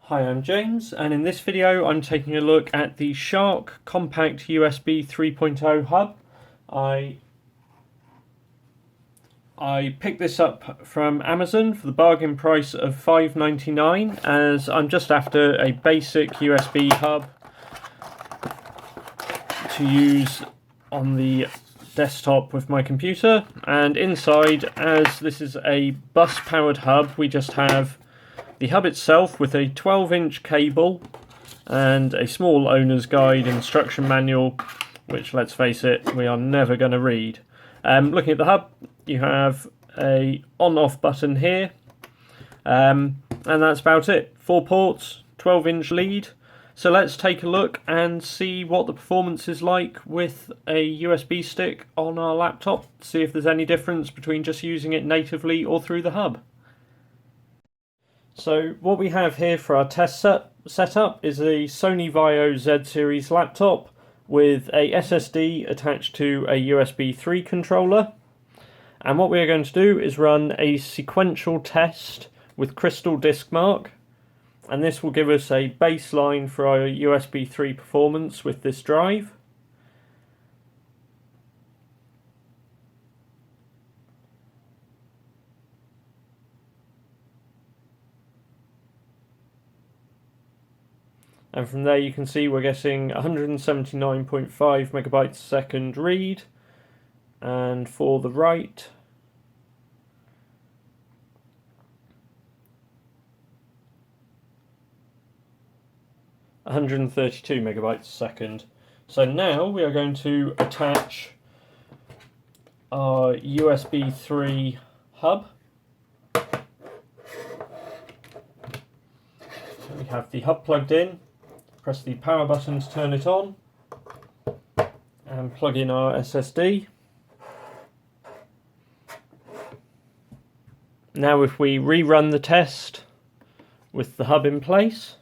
Hi, I'm James, and in this video I'm taking a look at the SHARKK Compact USB 3.0 hub. I picked this up from Amazon for the bargain price of $5.99, as I'm just after a basic USB hub to use on the desktop with my computer. And inside, as this is a bus-powered hub, we just have the hub itself with a 12-inch cable and a small owner's guide instruction manual, which, let's face it, we are never going to read. Looking at the hub, you have a on-off button here, and that's about it. 4 ports, 12-inch lead. So let's take a look and see what the performance is like with a USB stick on our laptop, see if there's any difference between just using it natively or through the hub. So what we have here for our test setup is a Sony Vaio Z series laptop with a SSD attached to a USB 3 controller. And what we are going to do is run a sequential test with Crystal Disk Mark. And this will give us a baseline for our USB 3 performance with this drive. And from there you can see we're getting 179.5 megabytes a second read, and for the write, (132 megabytes a second. So now we are going to attach our USB 3 hub. We have the hub plugged in. Press the power button to turn it on and plug in our SSD. Now if we rerun the test with the hub in place,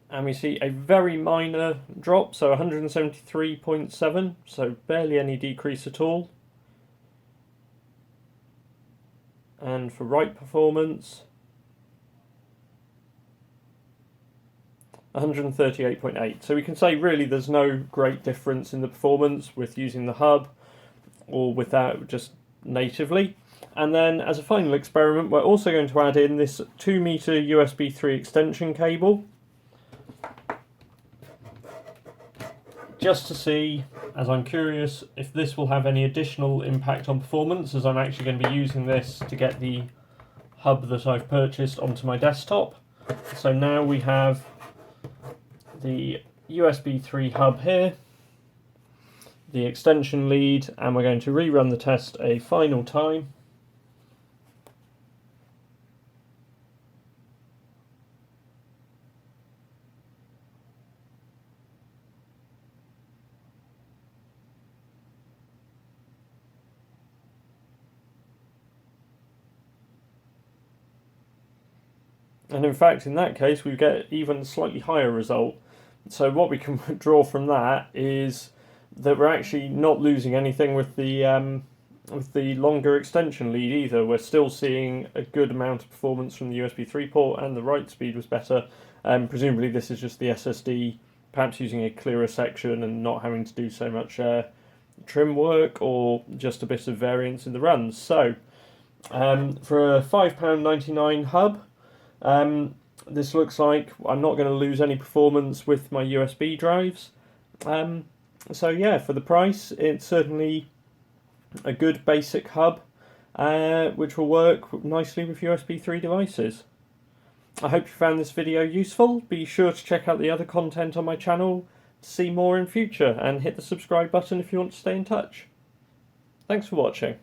and we see a very minor drop, so 173.7, so barely any decrease at all. And for write performance, 138.8. So we can say really there's no great difference in the performance with using the hub or without, just natively. And then as a final experiment, we're also going to add in this 2-meter USB 3 extension cable, just to see, as I'm curious, if this will have any additional impact on performance, as I'm actually going to be using this to get the hub that I've purchased onto my desktop. So now we have the USB 3 hub here, the extension lead, and we're going to rerun the test a final time. And in fact, in that case, we get even a slightly higher result. So what we can draw from that is that we're actually not losing anything with the longer extension lead either. We're still seeing a good amount of performance from the USB 3 port, and the write speed was better. Presumably this is just the SSD perhaps using a clearer section and not having to do so much trim work, or just a bit of variance in the runs. So for a £5.99 hub, this looks like I'm not going to lose any performance with my USB drives. So yeah, for the price, it's certainly a good basic hub, which will work nicely with USB 3 devices. I hope you found this video useful. Be sure to check out the other content on my channel to see more in future, and hit the subscribe button if you want to stay in touch. Thanks for watching.